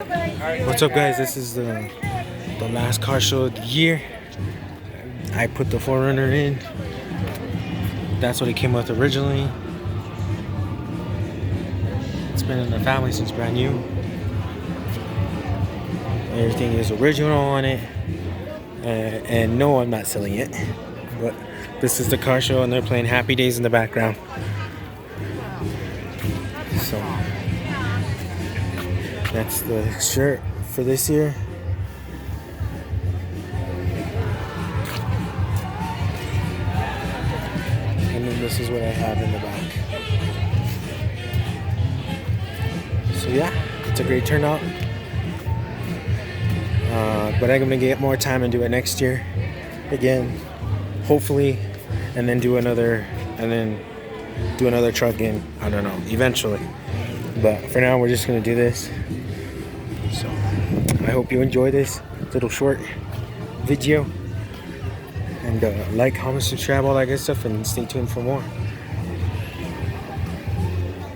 What's up, guys? This is the last car show of the year. I put the 4Runner in. That's what it came with originally. It's been in the family since brand new. Everything is original on it. And no, I'm not selling it. But this is the car show, and they're playing Happy Days in the background. So that's the shirt for this year. And then this is what I have in the back. So yeah, it's a great turnout. But I'm gonna get more time and do it next year again, hopefully, and then do another truck in, I don't know, eventually. But for now, we're just gonna do this. So I hope you enjoy this little short video, and like, comment, subscribe, all that good stuff, and stay tuned for more.